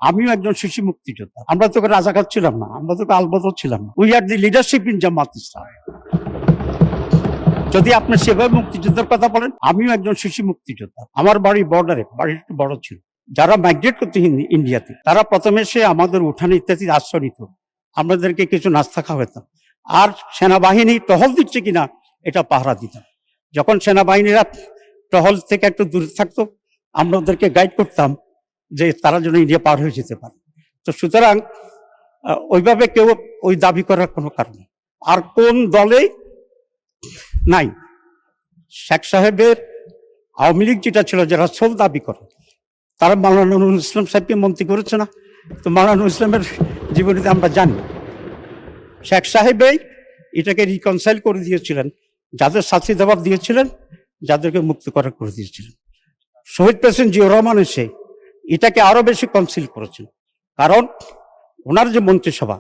আমিও একজন শিশু মুক্তিযোদ্ধা। আমরা তোকে রাজাকার ছিলাম না, আমরা তোকে আলবদর ছিলাম না। We are the leadership in Jamaat Islam. যদি আপনি সেভাবে মুক্তিযোদ্ধার কথা বলেন, আমিও একজন শিশু মুক্তিযোদ্ধা। আমার বাড়ি বর্ডারে, বাড়ি একটু বড় ছিল। যারা মাইগ্রেট করতে ইন্ডিয়াতে, তারা প্রথমে সে আমাদের উঠানে ইত্যাদি আশ্রয় নিত, আমাদেরকে কিছু নাস্তা খাওয়াতাম, আর সেনাবাহিনী টহল দিচ্ছে কিনা এটা পাহারা দিতাম। যখন সেনাবাহিনীরা টহল থেকে একটু দূরে থাকতো, আমরা ওদেরকে গাইড করতাম যে তারা যেন ইন্ডিয়া পার হয়ে যেতে পারে। তো সুতরাং ওইভাবে কেউ ওই দাবি করার কোনো কারণ নেই। আর কোন দলে নাই, শেখ সাহেবের আওয়ামী লীগ যেটা ছিল, যারা সোল দাবি করে, তারা মাওলানা নুরুল ইসলাম সাহেবকে মন্ত্রী করেছে না? তো মাওলানা নুরুল ইসলামের জীবনীতে আমরা জানি শেখ সাহেবই এটাকে রিকনসাইল করে দিয়েছিলেন, যাদের শাস্তি দেওয়ার দিয়েছিলেন, যাদেরকে মুক্ত করা করে দিয়েছিলেন। শহীদ প্রেসিডেন্ট জিয়াউর রহমান এসে এটাকে আরো বেশি কনসিল করেছেন, কারণ ওনার যে মন্ত্রিসভা,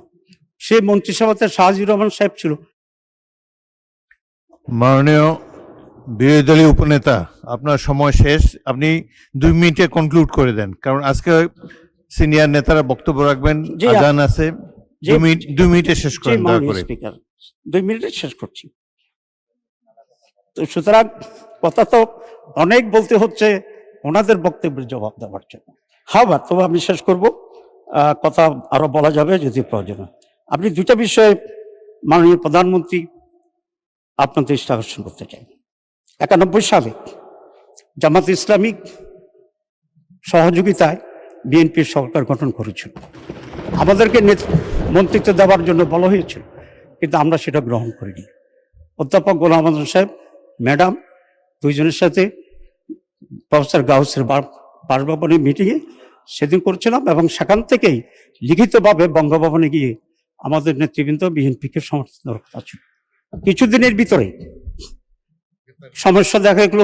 সেই মন্ত্রিসভাতে শাহজিউর রহমান সাহেব ছিল। মাননীয় বিরোধী দলীয় উপনেতা, আপনার সময় শেষ, আপনি 2 মিনিটে কনক্লুড করে দেন, কারণ আজকে সিনিয়র নেতারা বক্তব্য রাখবেন, আজান আছে। 2 মিনিটে শেষ করেন দয়া করে। স্পিকার, 2 মিনিটে শেষ করছি। তো সুতরাং কথা তো অনেক বলতে হচ্ছে ওনাদের বক্তব্যের জবাব দেওয়ার জন্য। হ্যাঁ, তবে আমি শেষ করব, কথা আরো বলা যাবে যদি প্রয়োজন হয়। আপনি 2টা বিষয়ে মাননীয় প্রধানমন্ত্রী আপনাদের দৃষ্টি আকর্ষণ করতে চাই। 91 সালে জামাত ইসলামিক সহযোগিতায় বিএনপির সরকার গঠন করেছিল। আমাদেরকে মন্ত্রিত্ব দেওয়ার জন্য বলা হয়েছিল, কিন্তু আমরা সেটা গ্রহণ করিনি। অধ্যাপক গোলাম আজম সাহেব, ম্যাডাম, দুইজনের সাথে প্রফেসর গাউসের বাসভবনে মিটিংয়ে সেদিন করছিলাম, এবং সেখান থেকেই লিখিতভাবে বঙ্গভবনে গিয়ে আমাদের নেতৃবৃন্দ বিএনপিকে সমর্থন দেওয়ার কথা ছিল। কিছুদিনের ভিতরে সমস্যা দেখা গেল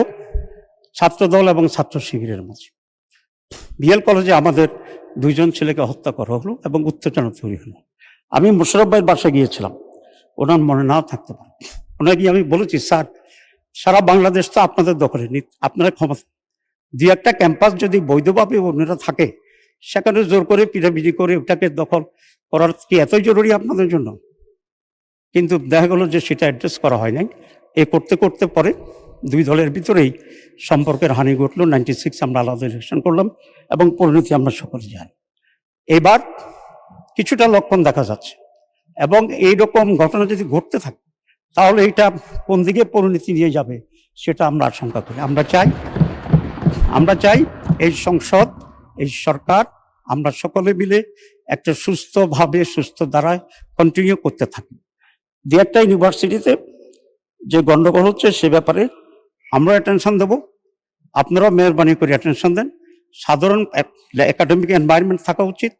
ছাত্রদল এবং ছাত্র শিবিরের মাঝে। বিএল কলেজে আমাদের 2জন ছেলেকে হত্যা করা হলো এবং উত্তেজনা তৈরি হলো। আমি মোশাররফ ভাইয়ের বাসায় গিয়েছিলাম, ওনার মনে না থাকতে পারে। ওনাকে আমি বলেছি, স্যার, সারা বাংলাদেশ তো আপনাদের দখলে, আপনারা ক্ষমতা, 2-1টা ক্যাম্পাস যদি বৈধভাবে অন্যরা থাকে, সেখানে জোর করে পিটাপিটি করে ওটাকে দখল করার কি এতই জরুরি আপনাদের জন্য? কিন্তু দেখা গেল যে সেটা অ্যাড্রেস করা হয় নাই। এ করতে করতে পরে 2 দলের ভিতরেই সম্পর্কের হানি ঘটলো। 96 আমরা আলাদা ইলেকশন করলাম এবং পরিণতি আমরা সকলে জানি। এবার কিছুটা লক্ষণ দেখা যাচ্ছে, এবং এইরকম ঘটনা যদি ঘটতে থাকে, তাহলে এটা কোন দিকে পরিণতি নিয়ে যাবে সেটা আমরা আশঙ্কা করি। আমরা চাই এই সংসদ, এই সরকার, আমরা সকলে মিলে একটা সুস্থভাবে, সুস্থ ধারায় কন্টিনিউ করতে থাকি। 2-1টা ইউনিভার্সিটিতে যে গন্ডগোল হচ্ছে সে ব্যাপারে আমরা অ্যাটেনশন দেব, আপনারাও মেহরবানি করে অ্যাটেনশন দেন। সাধারণ একাডেমিক এনভায়রনমেন্ট থাকা উচিত।